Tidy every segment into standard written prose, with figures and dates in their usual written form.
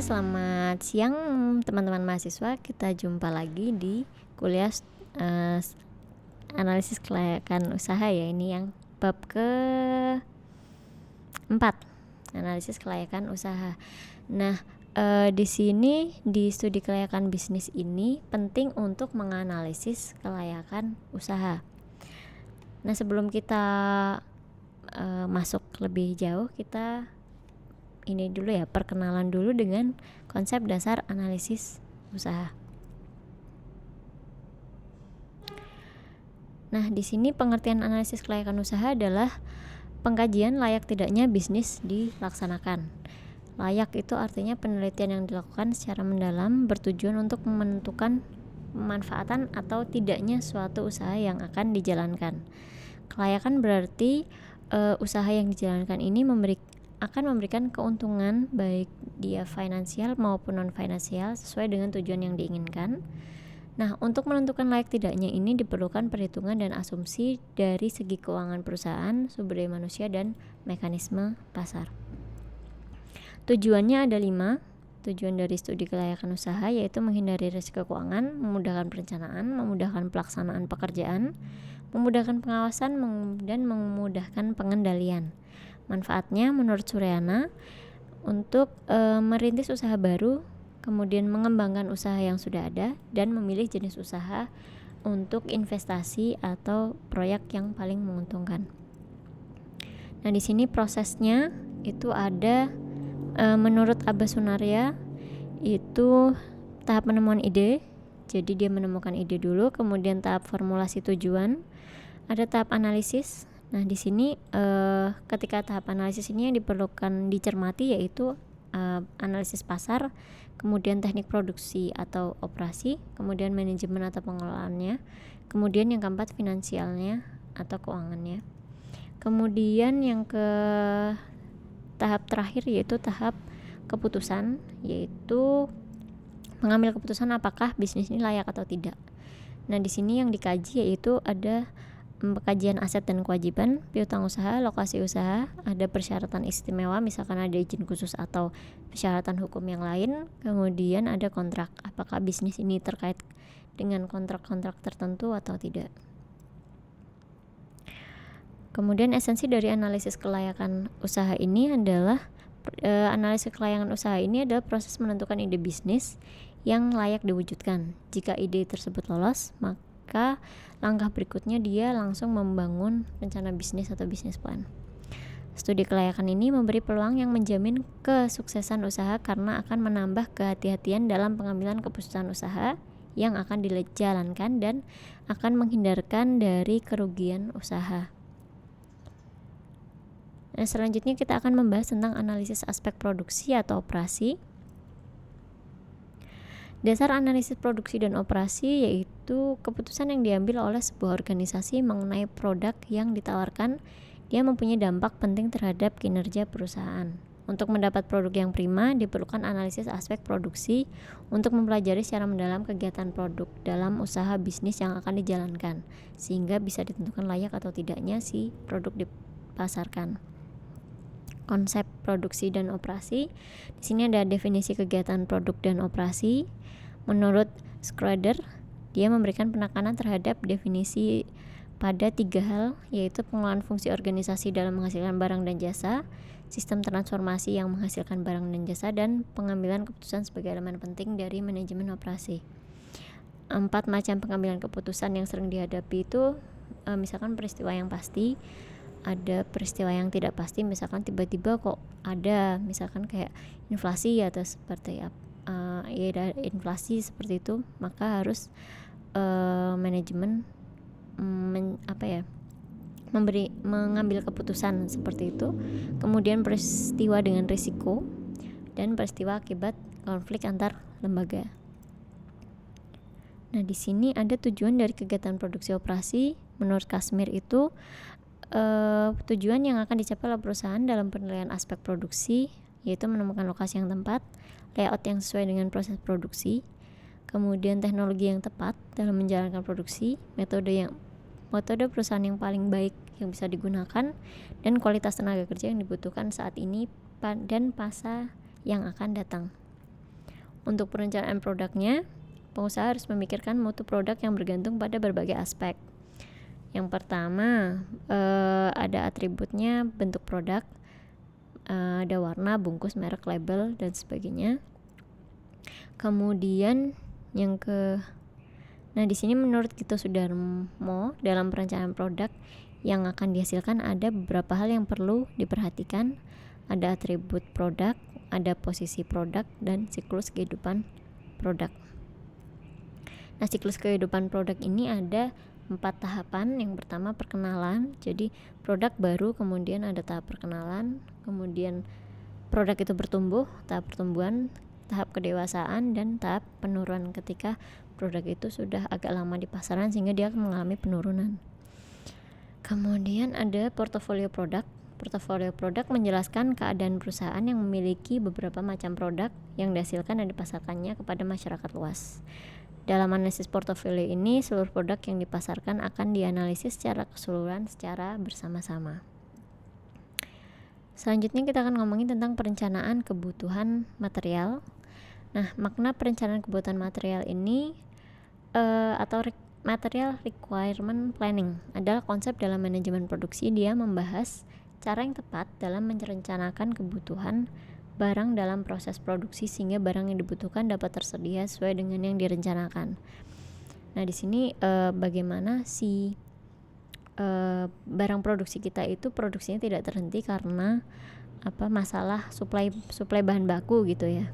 Selamat siang teman-teman mahasiswa. Kita jumpa lagi di kuliah analisis kelayakan usaha ya. Ini yang bab ke-4, analisis kelayakan usaha. Nah, di sini di studi kelayakan bisnis ini penting untuk menganalisis kelayakan usaha. Nah, sebelum kita masuk lebih jauh, kita ini dulu ya, perkenalan dulu dengan konsep dasar analisis usaha. Nah, di sini pengertian analisis kelayakan usaha adalah pengkajian layak tidaknya bisnis dilaksanakan. Layak itu artinya penelitian yang dilakukan secara mendalam bertujuan untuk menentukan pemanfaatan atau tidaknya suatu usaha yang akan dijalankan. Kelayakan berarti usaha yang dijalankan ini akan memberikan keuntungan baik dia finansial maupun non finansial sesuai dengan tujuan yang diinginkan. Nah, untuk menentukan layak tidaknya ini diperlukan perhitungan dan asumsi dari segi keuangan perusahaan, sumber daya manusia, dan mekanisme pasar. Tujuannya ada 5. Tujuan dari studi kelayakan usaha yaitu menghindari risiko keuangan, memudahkan perencanaan, memudahkan pelaksanaan pekerjaan, memudahkan pengawasan, dan memudahkan pengendalian. Manfaatnya menurut Suryana untuk merintis usaha baru, kemudian mengembangkan usaha yang sudah ada, dan memilih jenis usaha untuk investasi atau proyek yang paling menguntungkan. Nah, di sini prosesnya itu ada menurut Abbas Sunarya itu tahap penemuan ide. Jadi dia menemukan ide dulu, kemudian tahap formulasi tujuan, ada tahap analisis. Nah, di sini ketika tahap analisis ini yang diperlukan dicermati yaitu analisis pasar, kemudian teknik produksi atau operasi, kemudian manajemen atau pengelolaannya, kemudian yang keempat finansialnya atau keuangannya. Kemudian yang ke tahap terakhir yaitu tahap keputusan, yaitu mengambil keputusan apakah bisnis ini layak atau tidak. Nah, di sini yang dikaji yaitu ada kajian aset dan kewajiban, piutang usaha, lokasi usaha, ada persyaratan istimewa, misalkan ada izin khusus atau persyaratan hukum yang lain, kemudian ada kontrak, apakah bisnis ini terkait dengan kontrak-kontrak tertentu atau tidak. Kemudian esensi dari analisis kelayakan usaha ini adalah analisis kelayakan usaha ini adalah proses menentukan ide bisnis yang layak diwujudkan. Jika ide tersebut lolos, maka langkah berikutnya dia langsung membangun rencana bisnis atau bisnis plan. Studi kelayakan ini memberi peluang yang menjamin kesuksesan usaha karena akan menambah kehati-hatian dalam pengambilan keputusan usaha yang akan dijalankan dan akan menghindarkan dari kerugian usaha. Nah, selanjutnya kita akan membahas tentang analisis aspek produksi atau operasi. Dasar analisis produksi dan operasi yaitu keputusan yang diambil oleh sebuah organisasi mengenai produk yang ditawarkan. Dia mempunyai dampak penting terhadap kinerja perusahaan. Untuk mendapat produk yang prima, diperlukan analisis aspek produksi untuk mempelajari secara mendalam kegiatan produk dalam usaha bisnis yang akan dijalankan, sehingga bisa ditentukan layak atau tidaknya si produk dipasarkan. Konsep produksi dan operasi. Di sini ada definisi kegiatan produk dan operasi. Menurut Schroeder, dia memberikan penekanan terhadap definisi pada 3 hal, yaitu pengelolaan fungsi organisasi dalam menghasilkan barang dan jasa, sistem transformasi yang menghasilkan barang dan jasa, dan pengambilan keputusan sebagai elemen penting dari manajemen operasi. 4 macam pengambilan keputusan yang sering dihadapi itu misalkan peristiwa yang pasti, ada peristiwa yang tidak pasti, misalkan tiba-tiba kok ada misalkan kayak inflasi atau seperti inflasi seperti itu, maka harus manajemen mengambil keputusan seperti itu. Kemudian peristiwa dengan risiko dan peristiwa akibat konflik antar lembaga. Nah, di sini ada tujuan dari kegiatan produksi operasi. Menurut Kashmir itu tujuan yang akan dicapai oleh perusahaan dalam penilaian aspek produksi yaitu menemukan lokasi yang tepat, layout yang sesuai dengan proses produksi, kemudian teknologi yang tepat dalam menjalankan produksi, metode perusahaan yang paling baik yang bisa digunakan, dan kualitas tenaga kerja yang dibutuhkan saat ini dan masa yang akan datang. Untuk perencanaan produknya, pengusaha harus memikirkan mutu produk yang bergantung pada berbagai aspek. Yang pertama, ada atributnya, bentuk produk, ada warna, bungkus, merek, label, dan sebagainya. Kemudian nah di sini menurut Gito Sudarmo, dalam perencanaan produk yang akan dihasilkan ada beberapa hal yang perlu diperhatikan. Ada atribut produk, ada posisi produk, dan siklus kehidupan produk. Nah, siklus kehidupan produk ini ada 4 tahapan. Yang pertama perkenalan, jadi produk baru, kemudian ada tahap perkenalan, kemudian produk itu bertumbuh, tahap pertumbuhan, tahap kedewasaan, dan tahap penurunan ketika produk itu sudah agak lama di pasaran sehingga dia mengalami penurunan. Kemudian ada portofolio produk. Portofolio produk menjelaskan keadaan perusahaan yang memiliki beberapa macam produk yang dihasilkan dan dipasarkannya kepada masyarakat luas. Dalam analisis portofolio ini, seluruh produk yang dipasarkan akan dianalisis secara keseluruhan secara bersama-sama. Selanjutnya kita akan ngomongin tentang perencanaan kebutuhan material. Nah, makna perencanaan kebutuhan material ini atau material requirement planning adalah konsep dalam manajemen produksi. Dia membahas cara yang tepat dalam merencanakan kebutuhan barang dalam proses produksi sehingga barang yang dibutuhkan dapat tersedia sesuai dengan yang direncanakan. Nah, di sini bagaimana barang produksi kita itu produksinya tidak terhenti karena masalah suplai bahan baku gitu ya.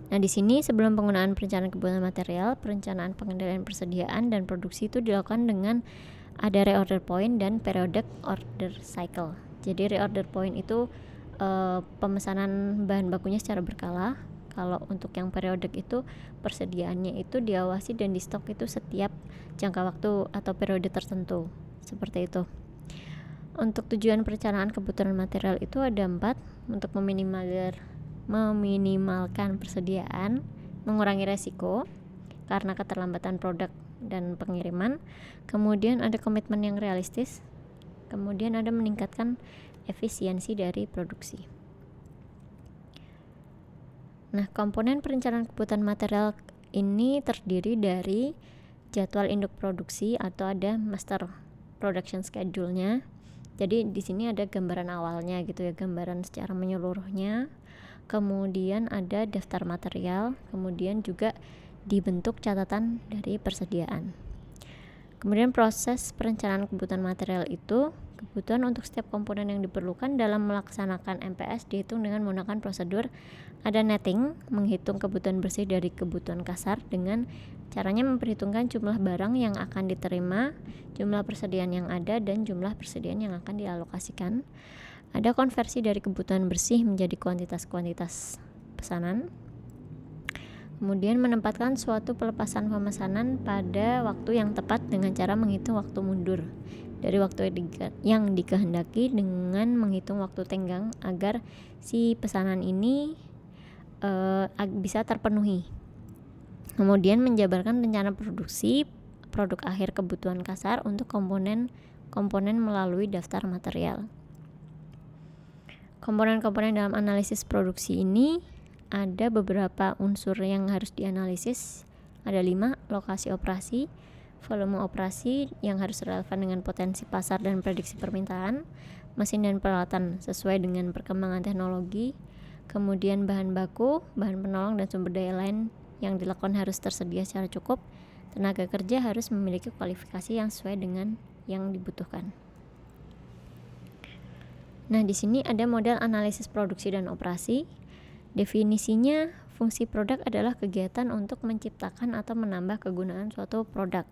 Nah, di sini sebelum penggunaan perencanaan kebutuhan material, perencanaan pengendalian persediaan dan produksi itu dilakukan dengan ada reorder point dan periodic order cycle. Jadi reorder point itu pemesanan bahan bakunya secara berkala. Kalau untuk yang periodik itu persediaannya itu diawasi dan di stok itu setiap jangka waktu atau periode tertentu. Seperti itu. Untuk tujuan perencanaan kebutuhan material itu ada 4. Untuk meminimalkan persediaan, mengurangi resiko karena keterlambatan produk dan pengiriman, kemudian ada komitmen yang realistis, kemudian ada meningkatkan efisiensi dari produksi. Nah, komponen perencanaan kebutuhan material ini terdiri dari jadwal induk produksi atau ada master production schedule-nya. Jadi di sini ada gambaran awalnya gitu ya, gambaran secara menyeluruhnya. Kemudian ada daftar material, kemudian juga dibentuk catatan dari persediaan. Kemudian proses perencanaan kebutuhan material itu, kebutuhan untuk setiap komponen yang diperlukan dalam melaksanakan MPS dihitung dengan menggunakan prosedur ada netting, menghitung kebutuhan bersih dari kebutuhan kasar dengan caranya memperhitungkan jumlah barang yang akan diterima, jumlah persediaan yang ada, dan jumlah persediaan yang akan dialokasikan. Ada konversi dari kebutuhan bersih menjadi kuantitas pesanan. Kemudian menempatkan suatu pelepasan pemesanan pada waktu yang tepat dengan cara menghitung waktu mundur dari waktu yang dikehendaki dengan menghitung waktu tenggang agar si pesanan ini bisa terpenuhi. Kemudian menjabarkan rencana produksi produk akhir kebutuhan kasar untuk komponen melalui daftar material. Komponen-komponen dalam analisis produksi ini ada beberapa unsur yang harus dianalisis. Ada 5, lokasi operasi, volume operasi yang harus relevan dengan potensi pasar dan prediksi permintaan, mesin dan peralatan sesuai dengan perkembangan teknologi, kemudian bahan baku, bahan penolong dan sumber daya lain yang dilakukan harus tersedia secara cukup, tenaga kerja harus memiliki kualifikasi yang sesuai dengan yang dibutuhkan. Nah, di sini ada model analisis produksi dan operasi. Definisinya, fungsi produk adalah kegiatan untuk menciptakan atau menambah kegunaan suatu produk.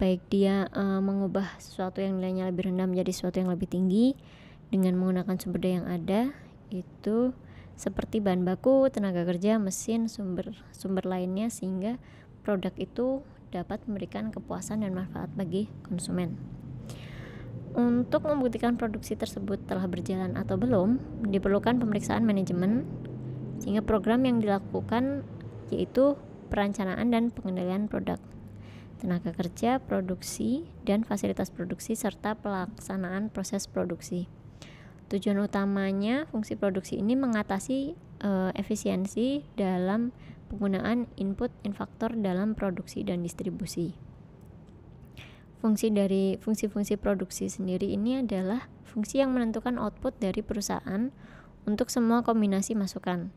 Baik dia mengubah sesuatu yang nilainya lebih rendah menjadi sesuatu yang lebih tinggi dengan menggunakan sumber daya yang ada, itu seperti bahan baku, tenaga kerja, mesin, sumber lainnya sehingga produk itu dapat memberikan kepuasan dan manfaat bagi konsumen. Untuk membuktikan produksi tersebut telah berjalan atau belum, diperlukan pemeriksaan manajemen, sehingga program yang dilakukan yaitu perencanaan dan pengendalian produk, tenaga kerja, produksi, dan fasilitas produksi, serta pelaksanaan proses produksi. Tujuan utamanya fungsi produksi ini mengatasi efisiensi dalam penggunaan input-faktor dalam produksi dan distribusi. Fungsi-fungsi produksi sendiri ini adalah fungsi yang menentukan output dari perusahaan untuk semua kombinasi masukan.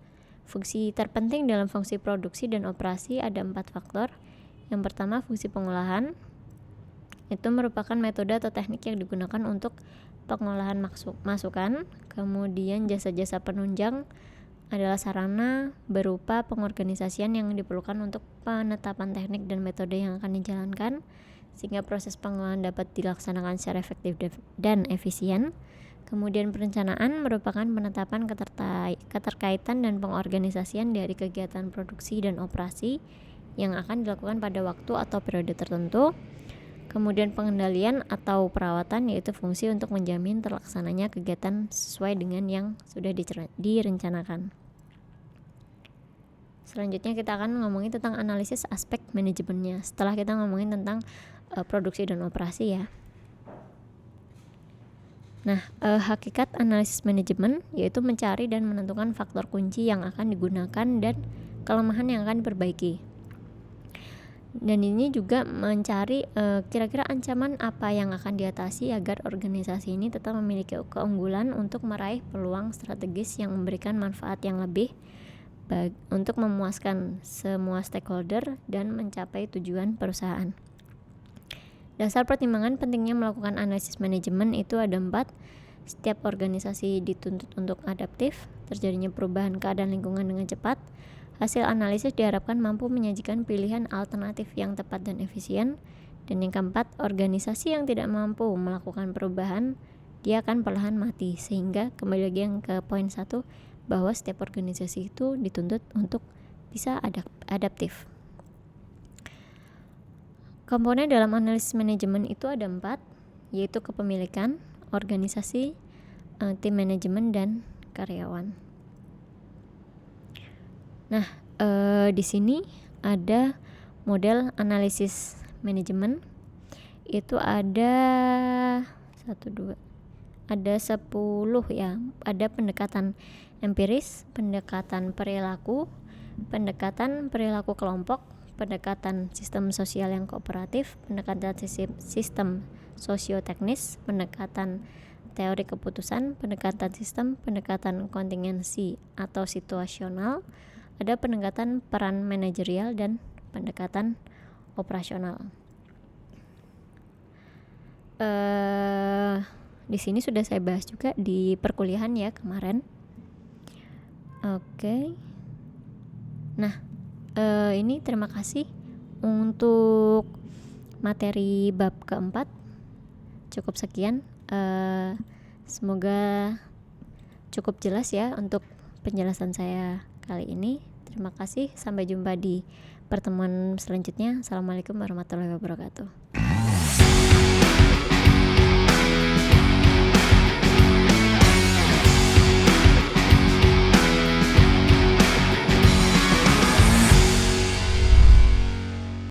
Fungsi terpenting dalam fungsi produksi dan operasi ada 4 faktor. Yang pertama, fungsi pengolahan. Itu merupakan metode atau teknik yang digunakan untuk pengolahan masukan. Kemudian jasa-jasa penunjang adalah sarana berupa pengorganisasian yang diperlukan untuk penetapan teknik dan metode yang akan dijalankan sehingga proses pengolahan dapat dilaksanakan secara efektif dan efisien. Kemudian perencanaan merupakan penetapan keterkaitan dan pengorganisasian dari kegiatan produksi dan operasi yang akan dilakukan pada waktu atau periode tertentu. Kemudian pengendalian atau perawatan yaitu fungsi untuk menjamin terlaksananya kegiatan sesuai dengan yang sudah direncanakan. Selanjutnya kita akan ngomongin tentang analisis aspek manajemennya setelah kita ngomongin tentang produksi dan operasi ya. Nah, hakikat analisis manajemen yaitu mencari dan menentukan faktor kunci yang akan digunakan dan kelemahan yang akan diperbaiki. Dan ini juga mencari kira-kira ancaman apa yang akan diatasi agar organisasi ini tetap memiliki keunggulan untuk meraih peluang strategis yang memberikan manfaat yang lebih untuk memuaskan semua stakeholder dan mencapai tujuan perusahaan. Dasar pertimbangan pentingnya melakukan analisis manajemen itu ada 4. Setiap organisasi dituntut untuk adaptif, terjadinya perubahan keadaan lingkungan dengan cepat. Hasil analisis diharapkan mampu menyajikan pilihan alternatif yang tepat dan efisien. Dan yang keempat, organisasi yang tidak mampu melakukan perubahan, dia akan perlahan mati. Sehingga kembali lagi yang ke poin 1, bahwa setiap organisasi itu dituntut untuk bisa adaptif. Komponen dalam analisis manajemen itu ada 4, yaitu kepemilikan, organisasi, tim manajemen, dan karyawan. Nah, di sini ada model analisis manajemen. Itu ada 10 ya. Ada pendekatan empiris, pendekatan perilaku kelompok, pendekatan sistem sosial yang kooperatif, pendekatan sistem sosioteknis, pendekatan teori keputusan, pendekatan sistem, pendekatan kontingensi atau situasional, ada pendekatan peran manajerial dan pendekatan operasional. Di sini sudah saya bahas juga di perkuliahan ya kemarin. Oke. Nah, ini terima kasih untuk materi bab keempat. Cukup sekian. Semoga cukup jelas ya untuk penjelasan saya kali ini. Terima kasih, sampai jumpa di pertemuan selanjutnya. Assalamualaikum warahmatullahi wabarakatuh.